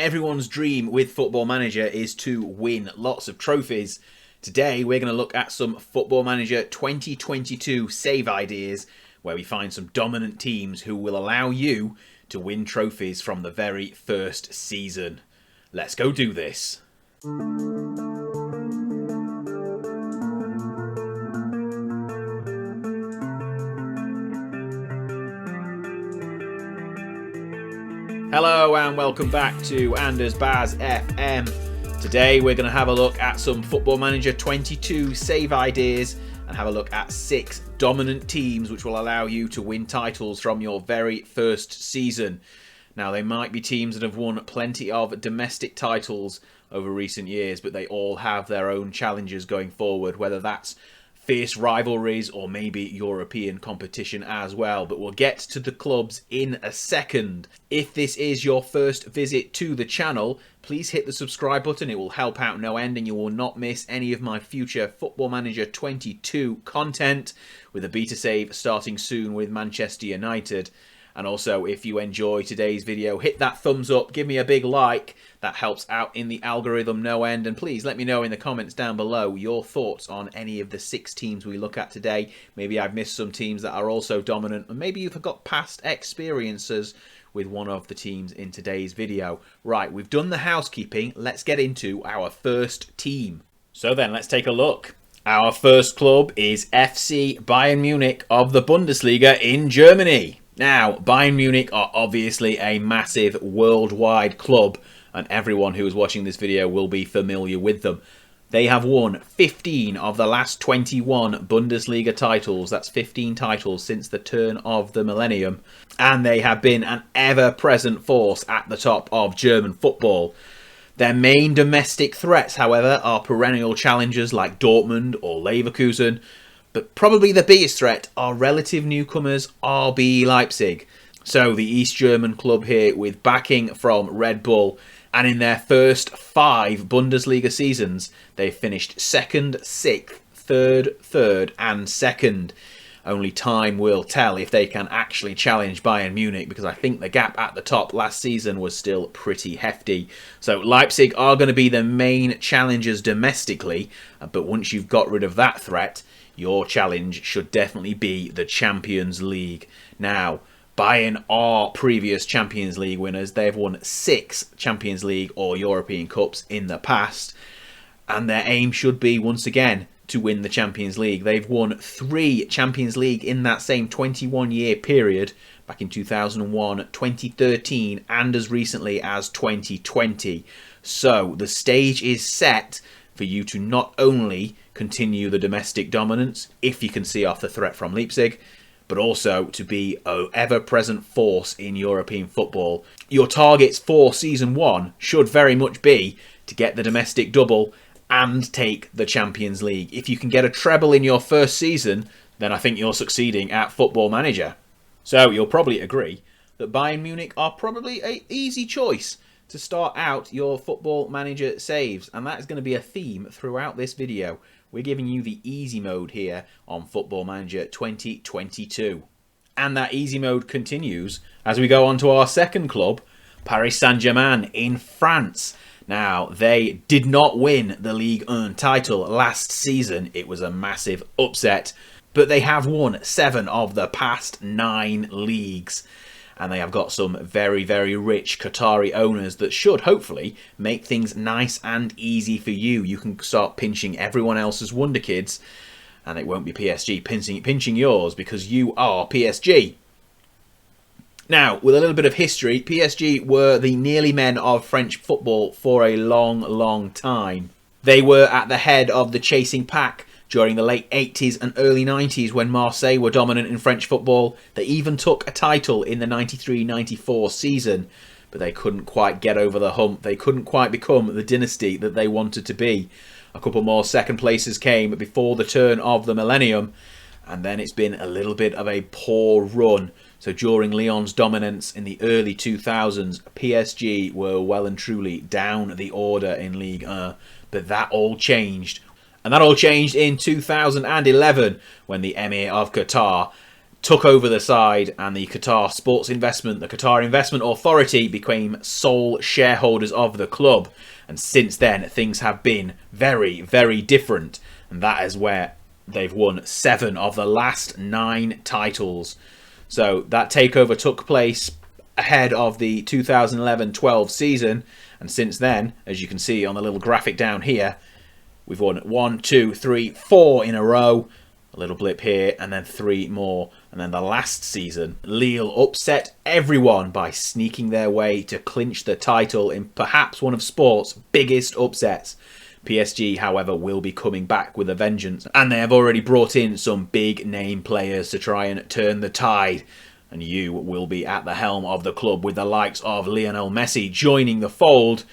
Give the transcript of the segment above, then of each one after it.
Everyone's dream with Football Manager is to win lots of trophies. Today we're going to look at some Football Manager 2022 save ideas where we find some dominant teams who will allow you to win trophies from the very first season. Let's go do this. Hello and welcome back to Anderzbaz FM. Today we're going to have a look at some Football Manager 22 save ideas and have a look at 6 dominant teams which will allow you to win titles from your very first season. Now they might be teams that have won plenty of domestic titles over recent years, but they all have their own challenges going forward, whether that's fierce rivalries or maybe European competition as well. But we'll get to the clubs in a second. If this is your first visit to the channel, please hit the subscribe button. It will help out no end and you will not miss any of my future Football Manager 22 content, with a beta save starting soon with Manchester United. And also, if you enjoy today's video, hit that thumbs up, give me a big like. That helps out in the algorithm no end. And please let me know in the comments down below your thoughts on any of the 6 teams we look at today. Maybe I've missed some teams that are also dominant, and maybe you've got past experiences with one of the teams in today's video. Right, we've done the housekeeping. Let's get into our first team. So then, let's take a look. Our first club is FC Bayern Munich of the Bundesliga in Germany. Now, Bayern Munich are obviously a massive worldwide club, and everyone who is watching this video will be familiar with them. They have won 15 of the last 21 Bundesliga titles. That's 15 titles since the turn of the millennium. And they have been an ever-present force at the top of German football. Their main domestic threats, however, are perennial challengers like Dortmund or Leverkusen. But probably the biggest threat are relative newcomers RB Leipzig. So the East German club here with backing from Red Bull, and in their first 5 Bundesliga seasons, they finished 2nd, 6th, 3rd and 2nd. Only time will tell if they can actually challenge Bayern Munich, because I think the gap at the top last season was still pretty hefty. So Leipzig are going to be the main challengers domestically, but once you've got rid of that threat, your challenge should definitely be the Champions League. Now, Bayern are previous Champions League winners. They've won 6 Champions League or European Cups in the past. And their aim should be, once again, to win the Champions League. They've won 3 Champions League in that same 21-year period, back in 2001, 2013, and as recently as 2020. So, the stage is set for you to not only continue the domestic dominance, if you can see off the threat from Leipzig, but also to be an ever-present force in European football. Your targets for Season 1 should very much be to get the domestic double and take the Champions League. If you can get a treble in your first season, then I think you're succeeding at Football Manager. So you'll probably agree that Bayern Munich are probably an easy choice to start out your Football Manager saves, and that is going to be a theme throughout this video. We're giving you the easy mode here on Football Manager 2022. And that easy mode continues as we go on to our second club, Paris Saint-Germain in France. Now, they did not win the Ligue 1 title last season. It was a massive upset, but they have won 7 of the past 9 leagues. And they have got some very, very rich Qatari owners that should hopefully make things nice and easy for you. You can start pinching everyone else's wonder kids, and it won't be PSG pinching yours because you are PSG. Now, with a little bit of history, PSG were the nearly men of French football for a long, long time. They were at the head of the chasing pack during the late 80s and early 90s when Marseille were dominant in French football. They even took a title in the 93-94 season, but they couldn't quite get over the hump. They couldn't quite become the dynasty that they wanted to be. A couple more second places came before the turn of the millennium, and then it's been a little bit of a poor run. So during Lyon's dominance in the early 2000s, PSG were well and truly down the order in Ligue 1, but that all changed. And that all changed in 2011 when the Emir of Qatar took over the side, and the Qatar Investment Authority became sole shareholders of the club. And since then, things have been very, very different. And that is where they've won 7 of the last 9 titles. So that takeover took place ahead of the 2011-12 season. And since then, as you can see on the little graphic down here, we've won 1, 2, 3, 4 in a row. A little blip here, and then 3 more. And then the last season, Lille upset everyone by sneaking their way to clinch the title in perhaps one of sport's biggest upsets. PSG, however, will be coming back with a vengeance, and they have already brought in some big name players to try and turn the tide. And you will be at the helm of the club with the likes of Lionel Messi joining the fold.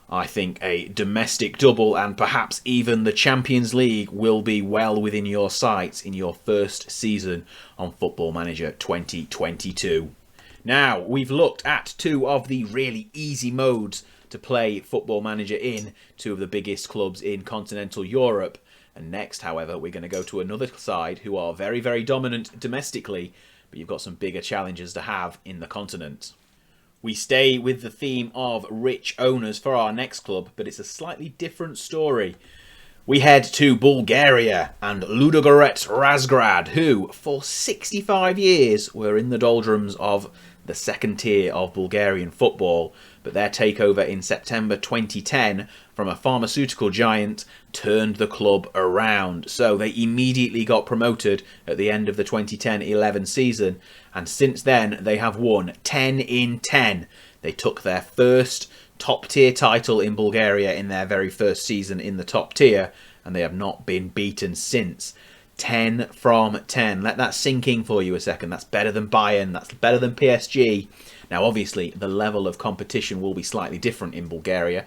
I think a domestic double and perhaps even the Champions League will be well within your sights in your first season on Football Manager 2022. Now, we've looked at 2 of the really easy modes to play Football Manager in 2 of the biggest clubs in continental Europe. And next, however, we're going to go to another side who are very, very dominant domestically, but you've got some bigger challenges to have in the continent. We stay with the theme of rich owners for our next club, but it's a slightly different story. We head to Bulgaria and Ludogorets Razgrad, who for 65 years were in the doldrums of the second tier of Bulgarian football, but their takeover in September 2010 from a pharmaceutical giant turned the club around. So they immediately got promoted at the end of the 2010-11 season, and since then they have won 10 in 10. They took their first top tier title in Bulgaria in their very first season in the top tier, and they have not been beaten since. 10 from 10. Let that sink in for you a second. That's better than Bayern. That's better than PSG. Now, obviously, the level of competition will be slightly different in Bulgaria,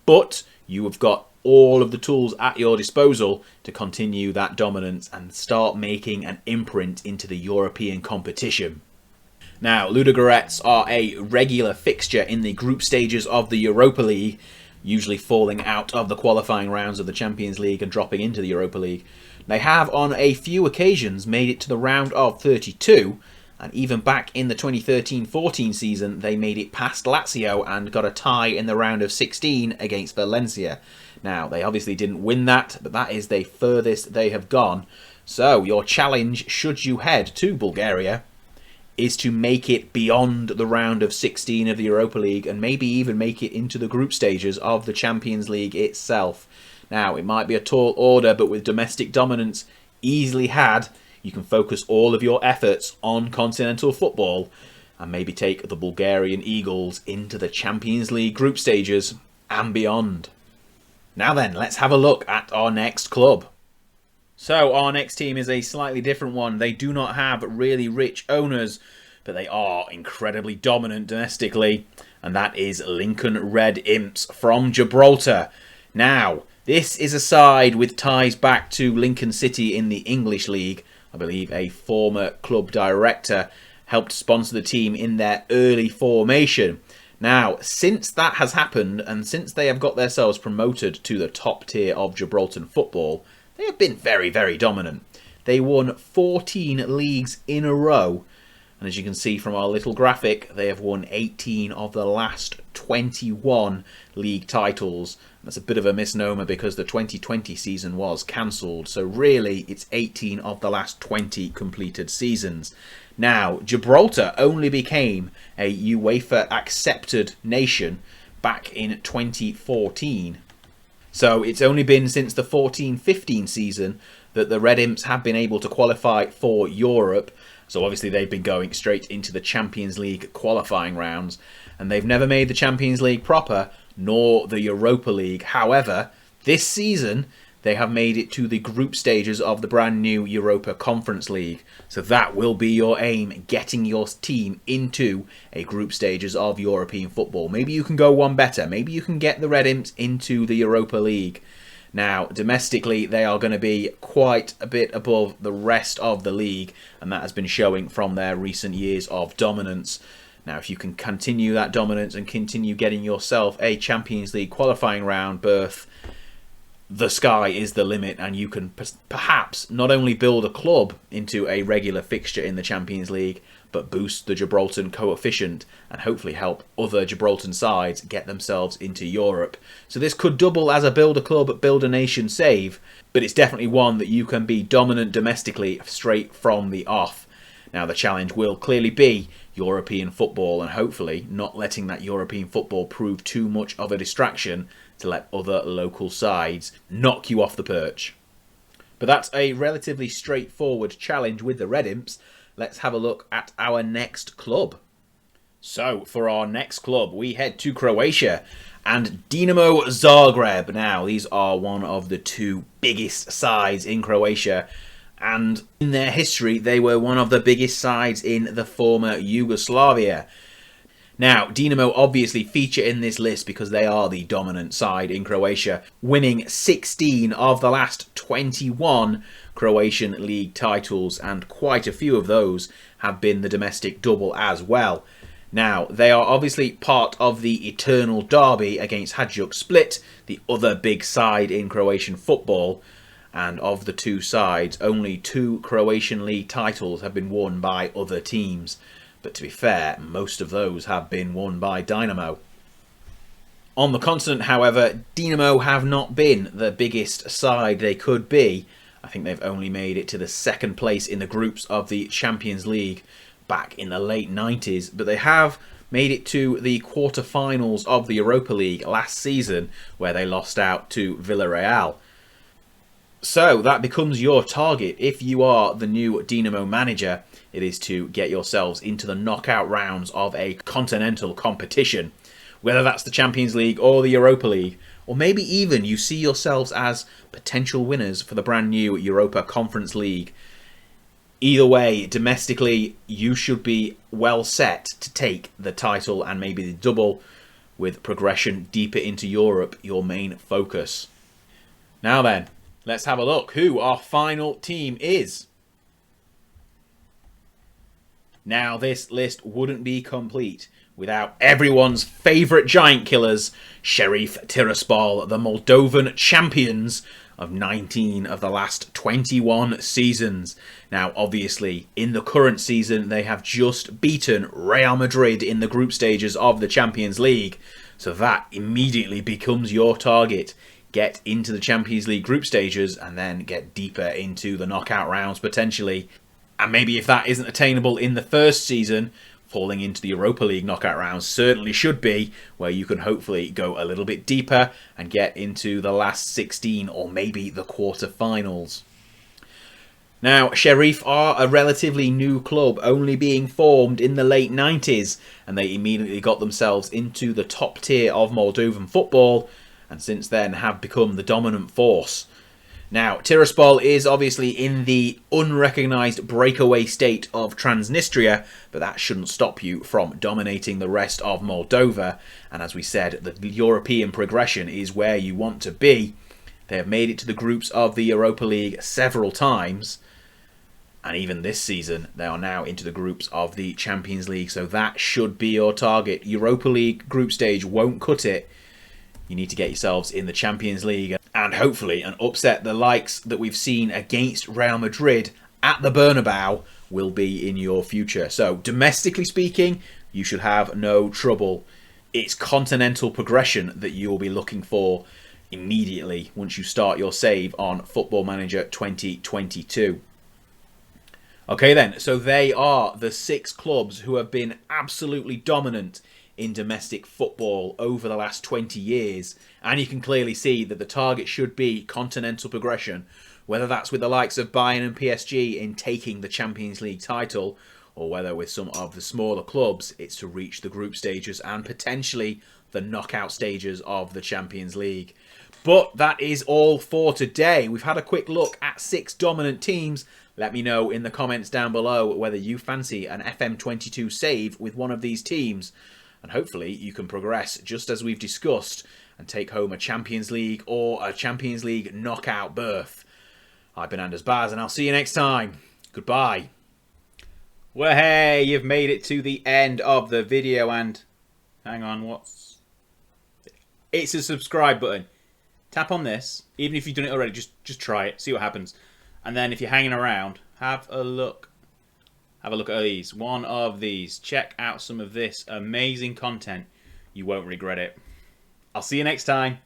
but you have got all of the tools at your disposal to continue that dominance and start making an imprint into the European competition. Now, Ludogorets are a regular fixture in the group stages of the Europa League, usually falling out of the qualifying rounds of the Champions League and dropping into the Europa League. They have on a few occasions made it to the round of 32, and even back in the 2013-14 season they made it past Lazio and got a tie in the round of 16 against Valencia. Now, they obviously didn't win that, but that is the furthest they have gone. So your challenge, should you head to Bulgaria, is to make it beyond the round of 16 of the Europa League and maybe even make it into the group stages of the Champions League itself. Now, it might be a tall order, but with domestic dominance easily had, you can focus all of your efforts on continental football and maybe take the Bulgarian Eagles into the Champions League group stages and beyond. Now then, let's have a look at our next club. So our next team is a slightly different one. They do not have really rich owners, but they are incredibly dominant domestically, and that is Lincoln Red Imps from Gibraltar. Now, this is a side with ties back to Lincoln City in the English League. I believe a former club director helped sponsor the team in their early formation. Now, since that has happened, and since they have got themselves promoted to the top tier of Gibraltar football, they have been very, very dominant. They won 14 leagues in a row, and as you can see from our little graphic, they have won 18 of the last 21 league titles. That's a bit of a misnomer because the 2020 season was cancelled, so really it's 18 of the last 20 completed seasons. Now, Gibraltar only became a UEFA accepted nation back in 2014. So it's only been since the 14-15 season that the Red Imps have been able to qualify for Europe. So obviously they've been going straight into the Champions League qualifying rounds, and they've never made the Champions League proper, nor the Europa League. However, this season they have made it to the group stages of the brand new Europa Conference League. So that will be your aim, getting your team into a group stages of European football. Maybe you can go one better. Maybe you can get the Red Imps into the Europa League. Now, domestically, they are going to be quite a bit above the rest of the league, and that has been showing from their recent years of dominance. Now, if you can continue that dominance and continue getting yourself a Champions League qualifying round berth, the sky is the limit, and you can perhaps not only build a club into a regular fixture in the Champions League, but boost the Gibraltar coefficient and hopefully help other Gibraltar sides get themselves into Europe. So this could double as a build a club, build a nation save, but it's definitely one that you can be dominant domestically straight from the off. Now the challenge will clearly be European football, and hopefully not letting that European football prove too much of a distraction to let other local sides knock you off the perch. But that's a relatively straightforward challenge with the Red Imps. Let's have a look at our next club. So for our next club, we head to Croatia and Dinamo Zagreb. Now these are one of the two biggest sides in Croatia, and in their history they were one of the biggest sides in the former Yugoslavia. Now, Dinamo obviously feature in this list because they are the dominant side in Croatia, winning 16 of the last 21 Croatian league titles, and quite a few of those have been the domestic double as well. Now, they are obviously part of the eternal derby against Hajduk Split, the other big side in Croatian football, and of the two sides, only 2 Croatian league titles have been won by other teams. But to be fair, most of those have been won by Dinamo. On the continent, however, Dinamo have not been the biggest side they could be. I think they've only made it to the second place in the groups of the Champions League back in the late 90s, but they have made it to the quarter-finals of the Europa League last season, where they lost out to Villarreal. So that becomes your target if you are the new Dinamo manager. It is to get yourselves into the knockout rounds of a continental competition, whether that's the Champions League or the Europa League, or maybe even you see yourselves as potential winners for the brand new Europa Conference League. Either way, domestically, you should be well set to take the title and maybe the double, with progression deeper into Europe your main focus. Now then, let's have a look who our final team is. Now, this list wouldn't be complete without everyone's favourite giant killers, Sheriff Tiraspol, the Moldovan champions of 19 of the last 21 seasons. Now, obviously, in the current season, they have just beaten Real Madrid in the group stages of the Champions League, so that immediately becomes your target. Get into the Champions League group stages and then get deeper into the knockout rounds potentially. And maybe if that isn't attainable in the first season, falling into the Europa League knockout rounds certainly should be, where you can hopefully go a little bit deeper and get into the last 16 or maybe the quarter-finals. Now, Sheriff are a relatively new club, only being formed in the late 90s, and they immediately got themselves into the top tier of Moldovan football, and since then have become the dominant force. Now, Tiraspol is obviously in the unrecognised breakaway state of Transnistria, but that shouldn't stop you from dominating the rest of Moldova. And as we said, the European progression is where you want to be. They have made it to the groups of the Europa League several times, and even this season, they are now into the groups of the Champions League, so that should be your target. Europa League group stage won't cut it. You need to get yourselves in the Champions League and hopefully an upset the likes that we've seen against Real Madrid at the Bernabeu will be in your future. So domestically speaking, you should have no trouble. It's continental progression that you will be looking for immediately once you start your save on Football Manager 2022. Okay then, so they are the 6 clubs who have been absolutely dominant in domestic football over the last 20 years, and you can clearly see that the target should be continental progression, whether that's with the likes of Bayern and PSG in taking the Champions League title, or whether with some of the smaller clubs it's to reach the group stages and potentially the knockout stages of the Champions League. But that is all for today. We've had a quick look at 6 dominant teams. Let me know in the comments down below whether you fancy an FM22 save with one of these teams. And hopefully you can progress just as we've discussed and take home a Champions League or a Champions League knockout berth. I've been Anderzbaz and I'll see you next time. Goodbye. Well, hey, you've made it to the end of the video and... Hang on, what's... It's a subscribe button. tap on this. Even if you've done it already, just try it, see what happens. And then if you're hanging around, have a look. Have a look at these. One of these. Check out some of this amazing content. You won't regret it. I'll see you next time.